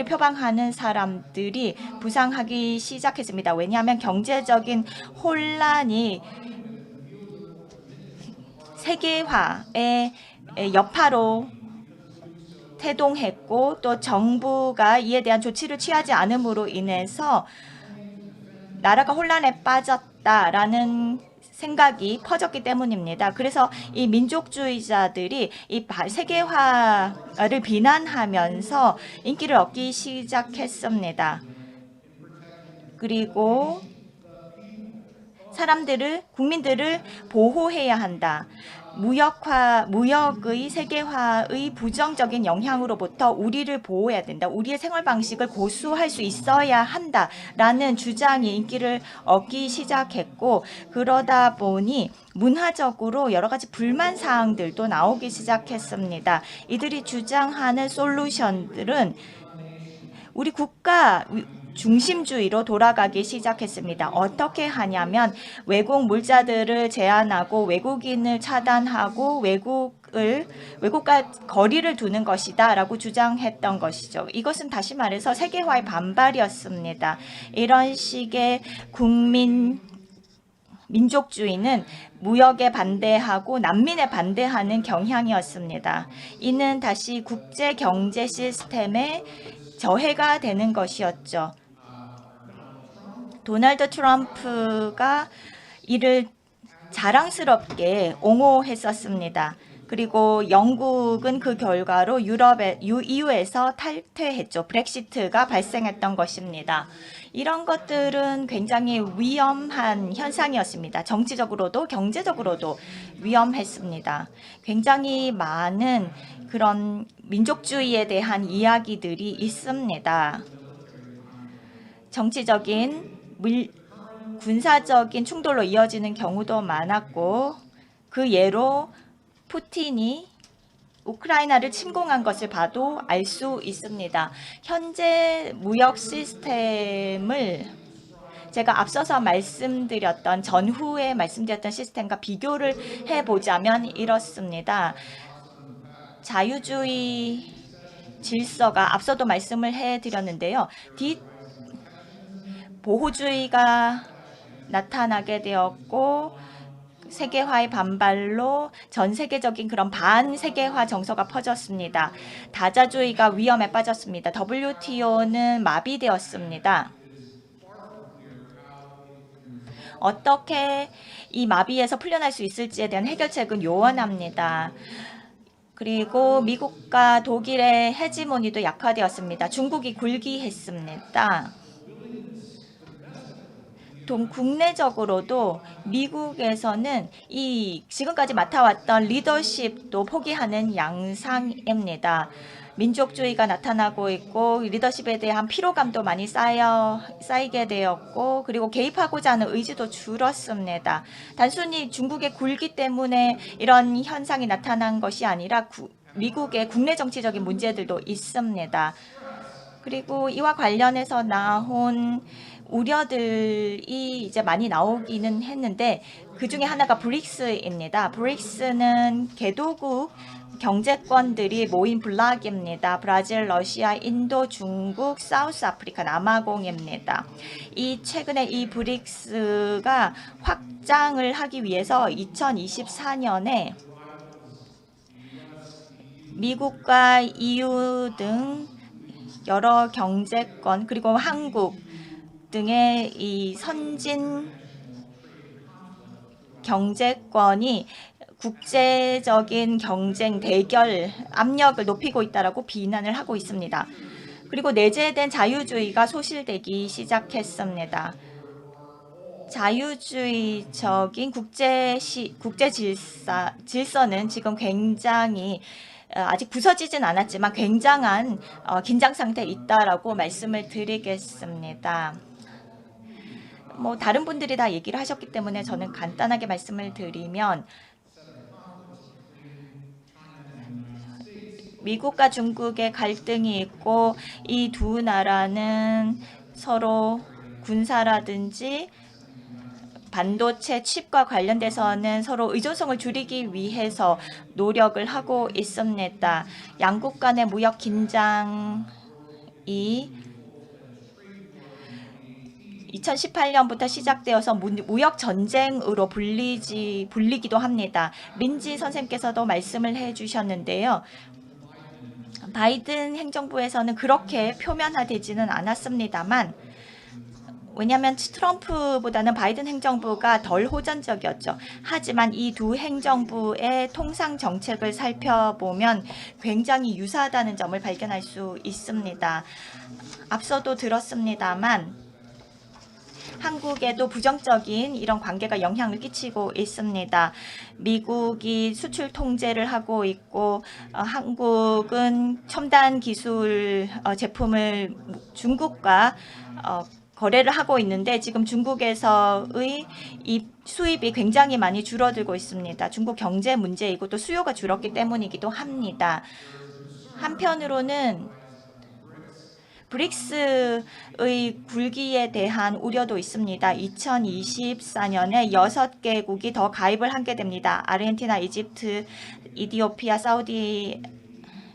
표방하는 사람들이 부상하기 시작했습니다. 왜냐하면 경제적인 혼란이 세계화의 여파로 태동했고 또 정부가 이에 대한 조치를 취하지 않음으로 인해서 나라가 혼란에 빠졌다라는 생각이 퍼졌기 때문입니다. 그래서 이 민족주의자들이 이 세계화를 비난하면서 인기를 얻기 시작했습니다. 그리고 국민들을 보호해야 한다. 무역의 세계화의 부정적인 영향으로부터 우리를 보호해야 된다. 우리의 생활 방식을 고수할 수 있어야 한다라는 주장이 인기를 얻기 시작했고 그러다 보니 문화적으로 여러 가지 불만 사항들도 나오기 시작했습니다. 이들이 주장하는 솔루션들은 우리 국가 중심주의로 돌아가기 시작했습니다. 어떻게 하냐면 외국 물자들을 제한하고 외국인을 차단하고 외국과 거리를 두는 것이다 라고 주장했던 것이죠. 이것은 다시 말해서 세계화의 반발이었습니다. 이런 식의 민족주의는 무역에 반대하고 난민에 반대하는 경향이었습니다. 이는 다시 국제 경제 시스템의 저해가 되는 것이었죠. 도널드 트럼프가 이를 자랑스럽게 옹호했었습니다. 그리고 영국은 그 결과로 EU에서 탈퇴했죠. 브렉시트가 발생했던 것입니다. 이런 것들은 굉장히 위험한 현상이었습니다. 정치적으로도 경제적으로도 위험했습니다. 굉장히 많은 그런 민족주의에 대한 이야기들이 있습니다. 정치적인 군사적인 충돌로 이어지는 경우도 많았고 그 예로 푸틴이 우크라이나를 침공한 것을 봐도 알 수 있습니다. 현재 무역 시스템을 제가 앞서서 전후에 말씀드렸던 시스템과 비교를 해보자면 이렇습니다. 자유주의 질서가 앞서도 말씀을 해드렸는데요. 보호주의가 나타나게 되었고 세계화의 반발로 전 세계적인 그런 반세계화 정서가 퍼졌습니다. 다자주의가 위험에 빠졌습니다. WTO는 마비되었습니다. 어떻게 이 마비에서 풀려날 수 있을지에 대한 해결책은 요원합니다. 그리고 미국과 독일의 헤지모니도 약화되었습니다. 중국이 굴기했습니다. 국내적으로도 미국에서는 이 지금까지 맡아왔던 리더십도 포기하는 양상입니다. 민족주의가 나타나고 있고 리더십에 대한 피로감도 많이 쌓이게 되었고 그리고 개입하고자 하는 의지도 줄었습니다. 단순히 중국의 굴기 때문에 이런 현상이 나타난 것이 아니라 미국의 국내 정치적인 문제들도 있습니다. 그리고 이와 관련해서 나온 우려들이 이제 많이 나오기는 했는데 그 중에 하나가 브릭스입니다. 브릭스는 개도국 경제권들이 모인 블록입니다. 브라질, 러시아, 인도, 중국, 사우스 아프리카, 남아공입니다. 최근에 이 브릭스가 확장을 하기 위해서 2024년에 미국과 EU 등 여러 경제권 그리고 한국 등의 이 선진 경제권이 국제적인 경쟁 대결 압력을 높이고 있다라고 비난을 하고 있습니다. 그리고 내재된 자유주의가 소실되기 시작했습니다. 자유주의적인 국제 질서는 지금 굉장히 아직 부서지진 않았지만 굉장한 긴장 상태에 있다라고 말씀을 드리겠습니다. 뭐 다른 분들이 다 얘기를 하셨기 때문에 저는 간단하게 말씀을 드리면 미국과 중국의 갈등이 있고 이 두 나라는 서로 군사라든지 반도체 칩과 관련돼서는 서로 의존성을 줄이기 위해서 노력을 하고 있습니다. 양국 간의 무역 긴장이 2018년부터 시작되어서 무역 전쟁으로 불리기도 합니다. 민지 선생님께서도 말씀을 해주셨는데요. 바이든 행정부에서는 그렇게 표면화되지는 않았습니다만, 왜냐하면 트럼프보다는 바이든 행정부가 덜 호전적이었죠. 하지만 이 두 행정부의 통상 정책을 살펴보면 굉장히 유사하다는 점을 발견할 수 있습니다. 앞서도 들었습니다만 한국에도 부정적인 이런 관계가 영향을 끼치고 있습니다. 미국이 수출 통제를 하고 있고 한국은 첨단 기술 제품을 중국과 거래를 하고 있는데 지금 중국에서의 이 수입이 굉장히 많이 줄어들고 있습니다. 중국 경제 문제이고 또 수요가 줄었기 때문이기도 합니다. 한편으로는 브릭스의 굴기에 대한 우려도 있습니다. 2024년에 6개국이 더 가입을 하게 됩니다. 아르헨티나, 이집트, 이디오피아,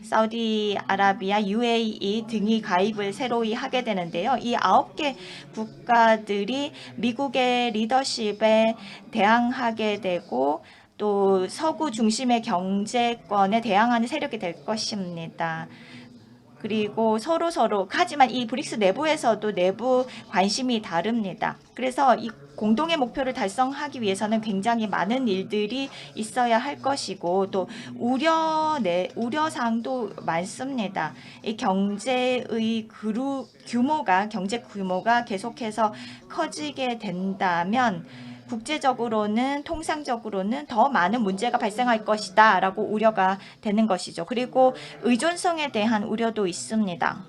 사우디아라비아, UAE 등이 가입을 새로이 하게 되는데요. 이 9개 국가들이 미국의 리더십에 대항하게 되고 또 서구 중심의 경제권에 대항하는 세력이 될 것입니다. 그리고 서로 하지만 이 브릭스 내부에서도 내부 관심이 다릅니다. 그래서 이 공동의 목표를 달성하기 위해서는 굉장히 많은 일들이 있어야 할 것이고 또 우려사항도 많습니다. 이 경제 규모가 계속해서 커지게 된다면 국제적으로는 통상적으로는 더 많은 문제가 발생할 것이다 라고 우려가 되는 것이죠. 그리고 의존성에 대한 우려도 있습니다.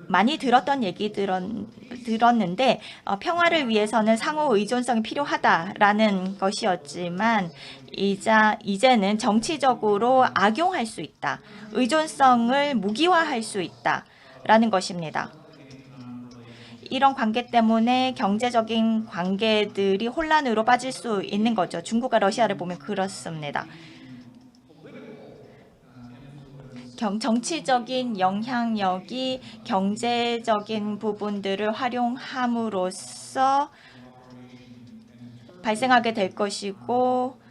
많이 들었던 얘기 들었는데 평화를 위해서는 상호 의존성이 필요하다라는 것이었지만 이제는 정치적으로 악용할 수 있다. 의존성을 무기화할 수 있다라는 것입니다. 이런 관계 때문에 경제적인 관계들이 혼란으로 빠질 수 있는 거죠. 중국과 러시아를 보면 그렇습니다. 정치적인 영향력이 경제적인 부분들을 활용함으로써 발생하게 될 것이고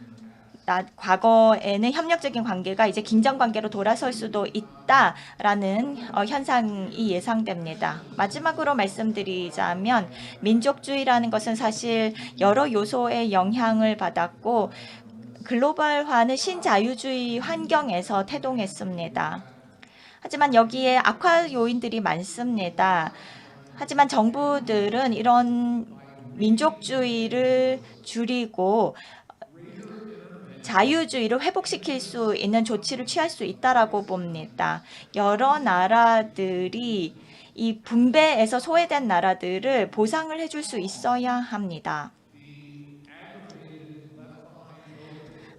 과거에는 협력적인 관계가 이제 긴장 관계로 돌아설 수도 있다라는 현상이 예상됩니다. 마지막으로 말씀드리자면 민족주의라는 것은 사실 여러 요소의 영향을 받았고 글로벌화는 신자유주의 환경에서 태동했습니다. 하지만 여기에 악화 요인들이 많습니다. 하지만 정부들은 이런 민족주의를 줄이고 자유주의를 회복시킬 수 있는 조치를 취할 수 있다라고 봅니다. 여러 나라들이 이 분배에서 소외된 나라들을 보상을 해줄 수 있어야 합니다.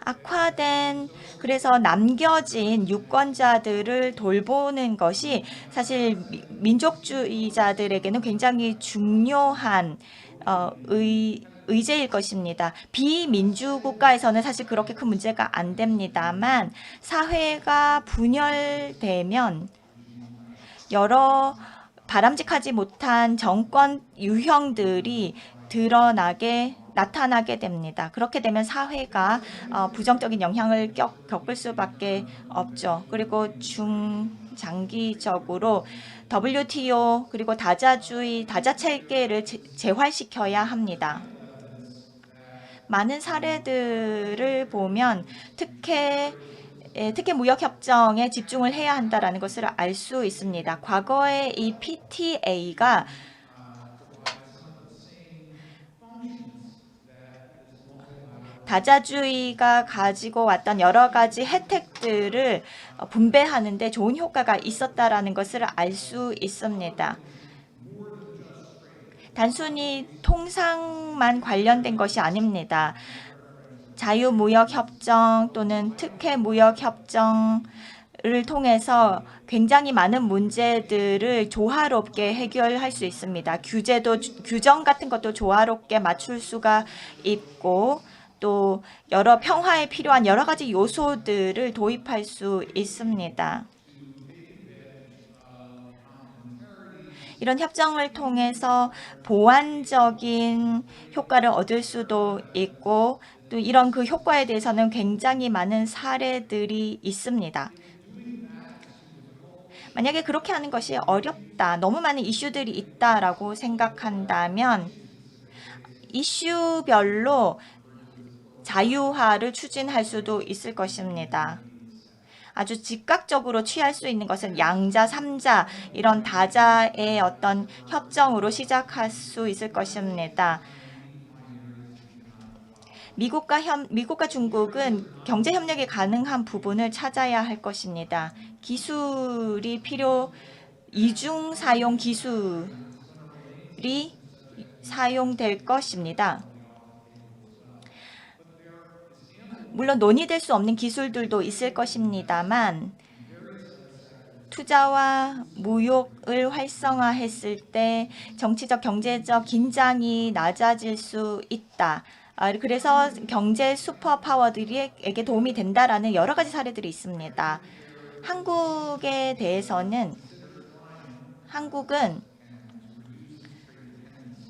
악화된 그래서 남겨진 유권자들을 돌보는 것이 사실 민족주의자들에게는 굉장히 중요한 의제일 것입니다. 비민주국가에서는 사실 그렇게 큰 문제가 안 됩니다만 사회가 분열되면 여러 바람직하지 못한 정권 유형들이 나타나게 됩니다. 그렇게 되면 사회가 부정적인 영향을 겪을 수밖에 없죠. 그리고 중장기적으로 WTO 그리고 다자 체계를 재활시켜야 합니다. 많은 사례들을 보면 특혜 무역협정에 집중을 해야 한다는 것을 알 수 있습니다. 과거에 이 PTA가 다자주의가 가지고 왔던 여러 가지 혜택들을 분배하는 데 좋은 효과가 있었다라는 것을 알 수 있습니다. 단순히 통상만 관련된 것이 아닙니다. 자유무역협정 또는 특혜무역협정을 통해서 굉장히 많은 문제들을 조화롭게 해결할 수 있습니다. 규정 같은 것도 조화롭게 맞출 수가 있고 또 여러 평화에 필요한 여러 가지 요소들을 도입할 수 있습니다. 이런 협정을 통해서 보완적인 효과를 얻을 수도 있고 또 이런 그 효과에 대해서는 굉장히 많은 사례들이 있습니다. 만약에 그렇게 하는 것이 어렵다, 너무 많은 이슈들이 있다라고 생각한다면 이슈별로 자유화를 추진할 수도 있을 것입니다. 아주 즉각적으로 취할 수 있는 것은 양자, 삼자 이런 다자의 어떤 협정으로 시작할 수 있을 것입니다. 미국과 중국은 경제 협력이 가능한 부분을 찾아야 할 것입니다. 기술이 이중 사용 기술이 사용될 것입니다. 물론 논의될 수 없는 기술들도 있을 것입니다만 투자와 무역을 활성화했을 때 정치적, 경제적 긴장이 낮아질 수 있다. 그래서 경제 슈퍼파워들에게 도움이 된다라는 여러 가지 사례들이 있습니다. 한국에 대해서는 한국은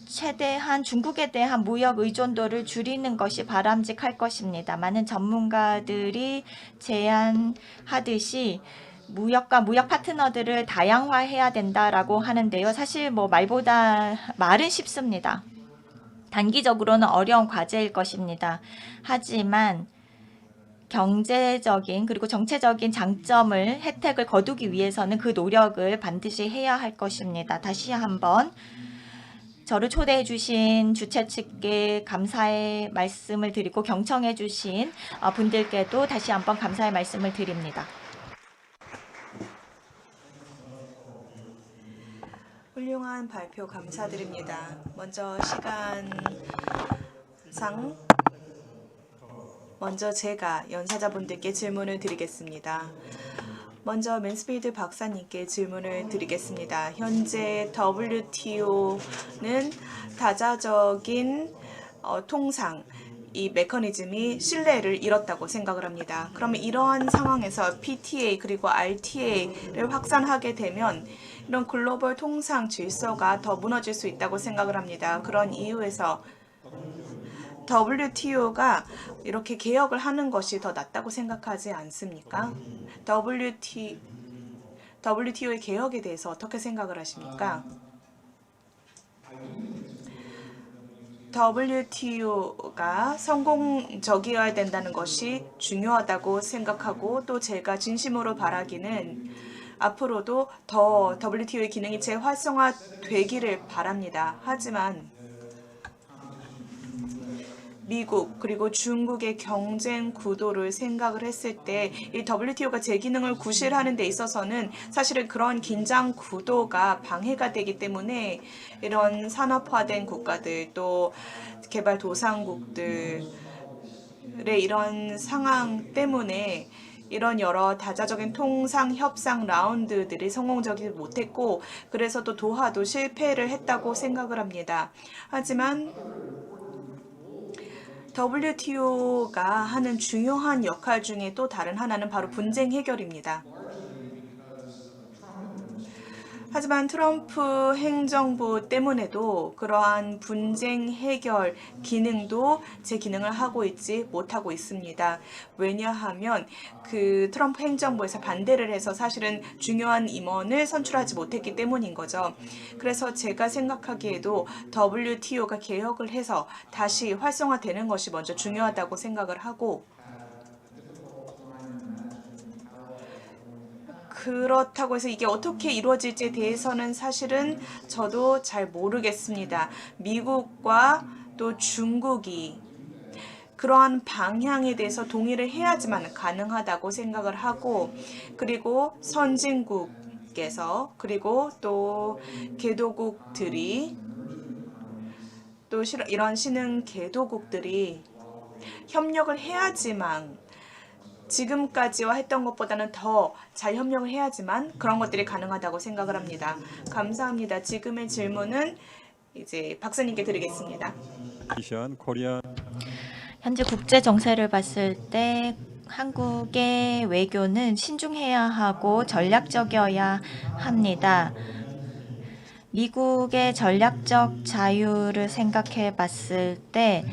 최대한 중국에 대한 무역 의존도를 줄이는 것이 바람직할 것입니다. 많은 전문가들이 제안하듯이 무역과 무역 파트너들을 다양화해야 된다라고 하는데요. 사실 말은 쉽습니다. 단기적으로는 어려운 과제일 것입니다. 하지만 경제적인 그리고 정체적인 혜택을 거두기 위해서는 그 노력을 반드시 해야 할 것입니다. 다시 한번 저를 초대해 주신 주최 측께 감사의 말씀을 드리고 경청해 주신 분들께도 다시 한번 감사의 말씀을 드립니다. 훌륭한 발표 감사드립니다. 먼저 제가 연사자분들께 질문을 드리겠습니다. 먼저 맨스필드 박사님께 질문을 드리겠습니다. 현재 WTO는 다자적인 통상, 이 메커니즘이 신뢰를 잃었다고 생각을 합니다. 그러면 이러한 상황에서 PTA 그리고 RTA를 확산하게 되면 이런 글로벌 통상 질서가 더 무너질 수 있다고 생각을 합니다. 그런 이유에서 WTO가 이렇게 개혁을 하는 것이 더 낫다고 생각하지 않습니까? WTO의 개혁에 대해서 어떻게 생각을 하십니까? WTO가 성공적이어야 된다는 것이 중요하다고 생각하고 또 제가 진심으로 바라기는 앞으로도 더 WTO의 기능이 재활성화되기를 바랍니다. 하지만 미국 그리고 중국의 경쟁 구도를 생각을 했을 때 이 WTO가 제 기능을 구실하는 데 있어서는 사실은 그런 긴장 구도가 방해가 되기 때문에 이런 산업화된 국가들 또 개발도상국들의 이런 상황 때문에 이런 여러 다자적인 통상 협상 라운드들이 성공적이지 못했고 그래서 또 도하도 실패를 했다고 생각을 합니다. 하지만 WTO가 하는 중요한 역할 중에 또 다른 하나는 바로 분쟁 해결입니다. 하지만 트럼프 행정부 때문에도 그러한 분쟁 해결 기능도 제 기능을 하고 있지 못하고 있습니다. 왜냐하면 그 트럼프 행정부에서 반대를 해서 사실은 중요한 임원을 선출하지 못했기 때문인 거죠. 그래서 제가 생각하기에도 WTO가 개혁을 해서 다시 활성화되는 것이 먼저 중요하다고 생각을 하고 그렇다고 해서 이게 어떻게 이루어질지에 대해서는 사실은 저도 잘 모르겠습니다. 미국과 또 중국이 그러한 방향에 대해서 동의를 해야지만 가능하다고 생각을 하고 그리고 선진국에서 그리고 또 개도국들이 또 이런 신흥 개도국들이 협력을 해야지만 지금까지와 했던 것보다는 더 잘 협력을 해야지만 그런 것들이 가능하다고 생각을 합니다. 감사합니다. 지금의 질문은 이제 박사님께 드리겠습니다. 코리아 현재 국제 정세를 봤을 때 한국의 외교는 신중해야 하고 전략적이어야 합니다. 미국의 전략적 자유를 생각해 봤을 때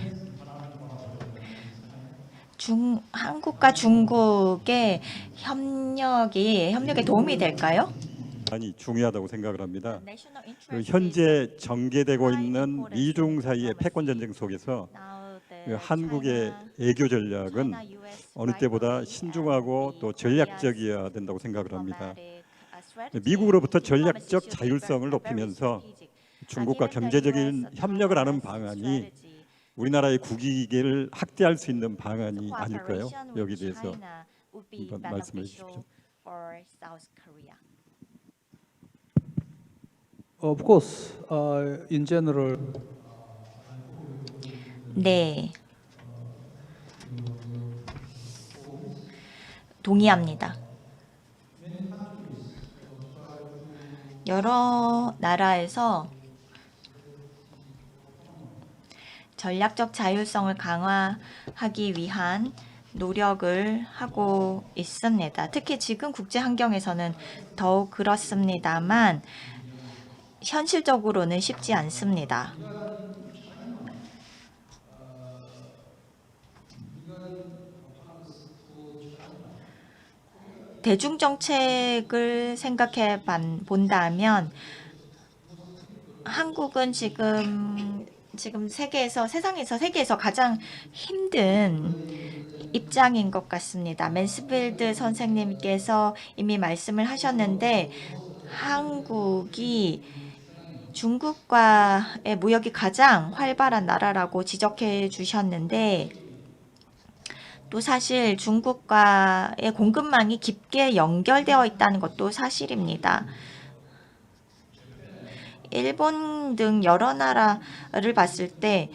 한국과 중국의 협력에 도움이 될까요? 많이 중요하다고 생각을 합니다. 현재 전개되고 있는 미중 사이의 패권 전쟁 속에서 한국의 외교 전략은 어느 때보다 신중하고 또 전략적이어야 된다고 생각을 합니다. 미국으로부터 전략적 자율성을 높이면서 중국과 경제적인 협력을 하는 방안이 우리나라의 국익을 확대할 수 있는 방안이 아닐까요? 여기에 대해서 한번 말씀해 주십시오. Of course, in general, 네. 동의합니다. 여러 나라에서 전략적 자율성을 강화하기 위한 노력을 하고 있습니다. 특히 지금 국제 환경에서는 더욱 그렇습니다만 현실적으로는 쉽지 않습니다. 대중정책을 생각해 본다면 한국은 지금 세계에서 가장 힘든 입장인 것 같습니다. 맨스필드 선생님께서 이미 말씀을 하셨는데 한국이 중국과의 무역이 가장 활발한 나라라고 지적해 주셨는데 또 사실 중국과의 공급망이 깊게 연결되어 있다는 것도 사실입니다. 일본 등 여러 나라를 봤을 때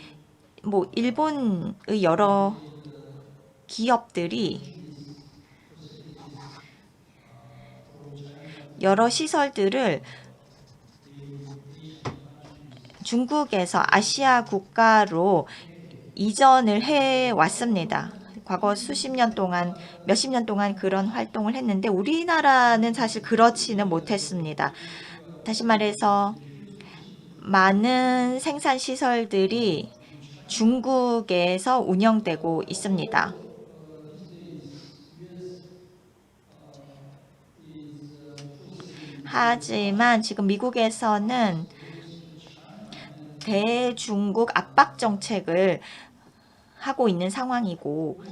일본의 여러 기업들이 여러 시설들을 중국에서 아시아 국가로 이전을 해 왔습니다. 과거 몇십 년 동안 그런 활동을 했는데 우리나라는 사실 그렇지는 못했습니다. 다시 말해서 많은 생산 시설들이 중국에서 운영되고 있습니다. 하지만 지금 미국에서는 대중국 압박 정책을 하고 있는 상황이고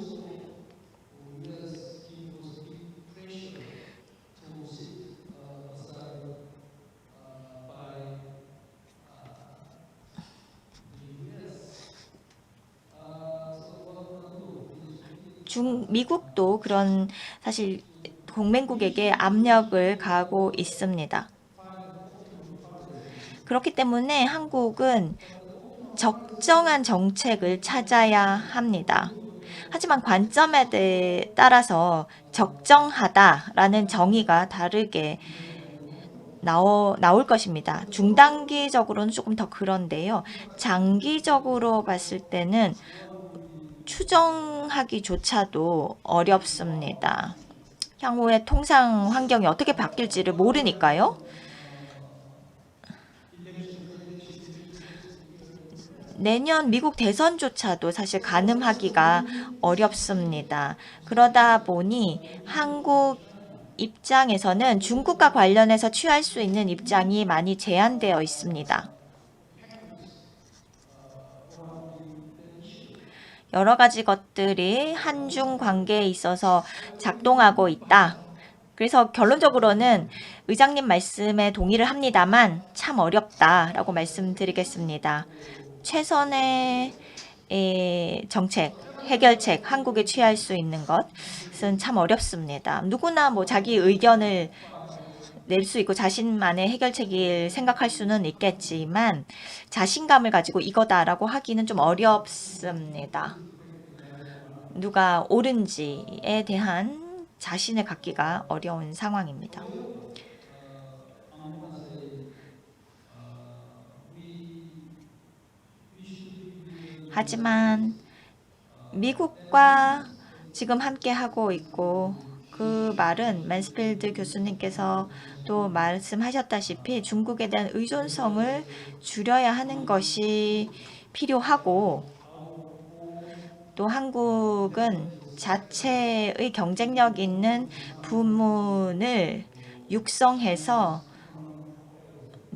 미국도 그런 사실 동맹국에게 압력을 가하고 있습니다. 그렇기 때문에 한국은 적정한 정책을 찾아야 합니다. 하지만 관점에 따라서 적정하다라는 정의가 다르게 나올 것입니다. 중단기적으로는 조금 더 그런데요. 장기적으로 봤을 때는 추정하기조차도 어렵습니다. 향후의 통상 환경이 어떻게 바뀔지를 모르니까요. 내년 미국 대선조차도 사실 가늠하기가 어렵습니다. 그러다 보니 한국 입장에서는 중국과 관련해서 취할 수 있는 입장이 많이 제한되어 있습니다. 여러 가지 것들이 한중 관계에 있어서 작동하고 있다. 그래서 결론적으로는 의장님 말씀에 동의를 합니다만 참 어렵다라고 말씀드리겠습니다. 최선의 정책, 해결책, 한국에 취할 수 있는 것은 참 어렵습니다. 누구나 자기 의견을 낼 수 있고 자신만의 해결책을 생각할 수는 있겠지만 자신감을 가지고 이거다라고 하기는 좀 어렵습니다. 누가 옳은지에 대한 자신을 갖기가 어려운 상황입니다. 하지만 미국과 지금 함께 하고 있고 그 말은 맨스필드 교수님께서 또 말씀하셨다시피 중국에 대한 의존성을 줄여야 하는 것이 필요하고 또 한국은 자체의 경쟁력 있는 부문을 육성해서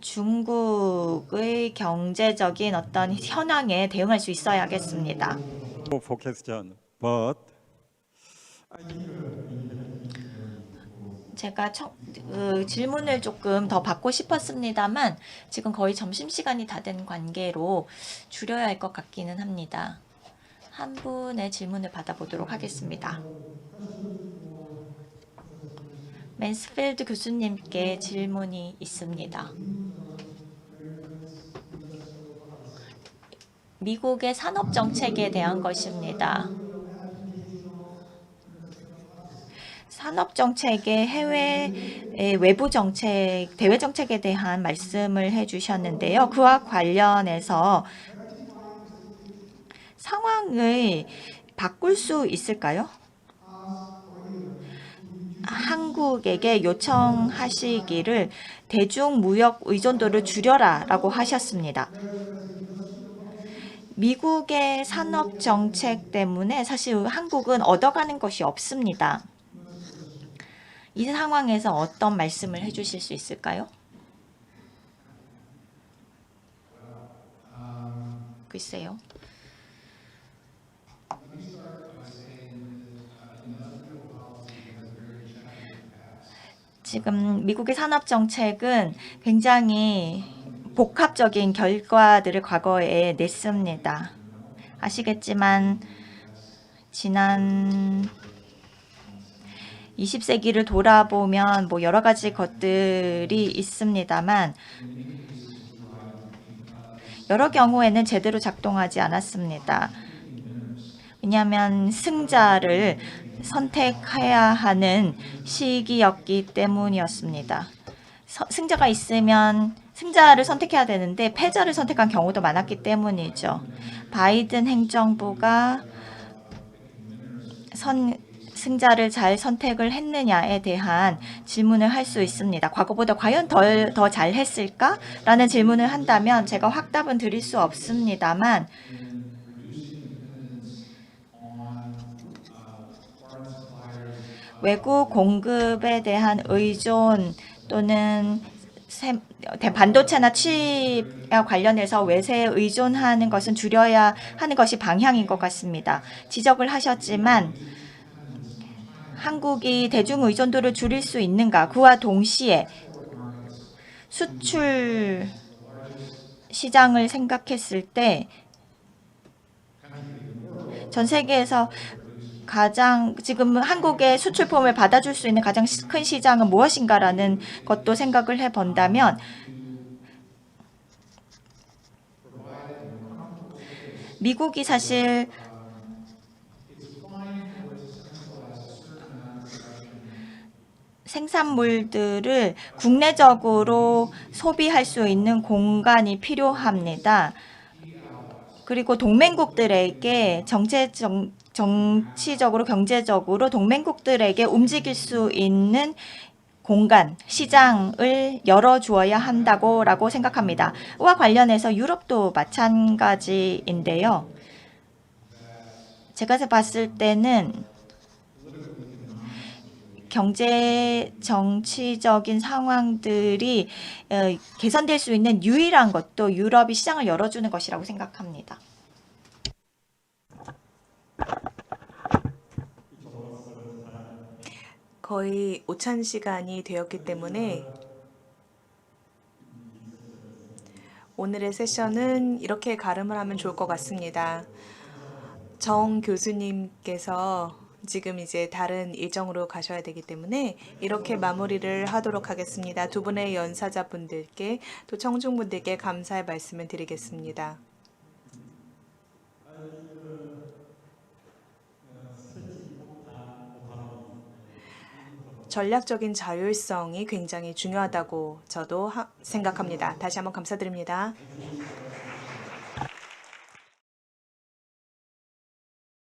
중국의 경제적인 어떤 현황에 대응할 수 있어야겠습니다. focused on, but 제가 질문을 조금 더 받고 싶었습니다만 지금 거의 점심시간이 다 된 관계로 줄여야 할 것 같기는 합니다. 한 분의 질문을 받아보도록 하겠습니다. 맨스필드 교수님께 질문이 있습니다. 미국의 산업 정책에 대한 것입니다. 산업 정책의 해외 외부 정책, 대외 정책에 대한 말씀을 해주셨는데요. 그와 관련해서 상황을 바꿀 수 있을까요? 한국에게 요청하시기를 대중무역 의존도를 줄여라라고 하셨습니다. 미국의 산업 정책 때문에 사실 한국은 얻어가는 것이 없습니다. 이 상황에서 어떤 말씀을 해주실 수 있을까요? 글쎄요. 지금 미국의 산업 정책은 굉장히 복합적인 결과들을 과거에 냈습니다. 아시겠지만 지난 20세기를 돌아보면 뭐 여러 가지 것들이 있습니다만 여러 경우에는 제대로 작동하지 않았습니다. 왜냐하면 승자를 선택해야 하는 시기였기 때문이었습니다. 승자가 있으면 승자를 선택해야 되는데 패자를 선택한 경우도 많았기 때문이죠. 바이든 행정부가 승자를 잘 선택을 했느냐에 대한 질문을 할 수 있습니다. 과거보다 과연 더 잘했을까라는 질문을 한다면 제가 확답은 드릴 수 없습니다만 외국 공급에 대한 의존 또는 반도체나 칩과 관련해서 외세에 의존하는 것은 줄여야 하는 것이 방향인 것 같습니다. 지적을 하셨지만 한국이 대중 의존도를 줄일 수 있는가? 그와 동시에 수출 시장을 생각했을 때 전 세계에서 가장 지금 한국의 수출품을 받아줄 수 있는 가장 큰 시장은 무엇인가라는 것도 생각을 해본다면 미국이 사실 생산물들을 국내적으로 소비할 수 있는 공간이 필요합니다. 그리고 동맹국들에게 정치적으로 경제적으로 동맹국들에게 움직일 수 있는 공간, 시장을 열어주어야 한다고 생각합니다. 이와 관련해서 유럽도 마찬가지인데요. 제가 봤을 때는 경제 정치적인 상황들이 개선될 수 있는 유일한 것도 유럽이 시장을 열어주는 것이라고 생각합니다. 거의 오찬 시간이 되었기 때문에 오늘의 세션은 이렇게 가름을 하면 좋을 것 같습니다. 정 교수님께서 지금 이제 다른 일정으로 가셔야 되기 때문에 이렇게 마무리를 하도록 하겠습니다. 두 분의 연사자분들께 또 청중분들께 감사의 말씀을 드리겠습니다. 전략적인 자율성이 굉장히 중요하다고 저도 생각합니다. 다시 한번 감사드립니다.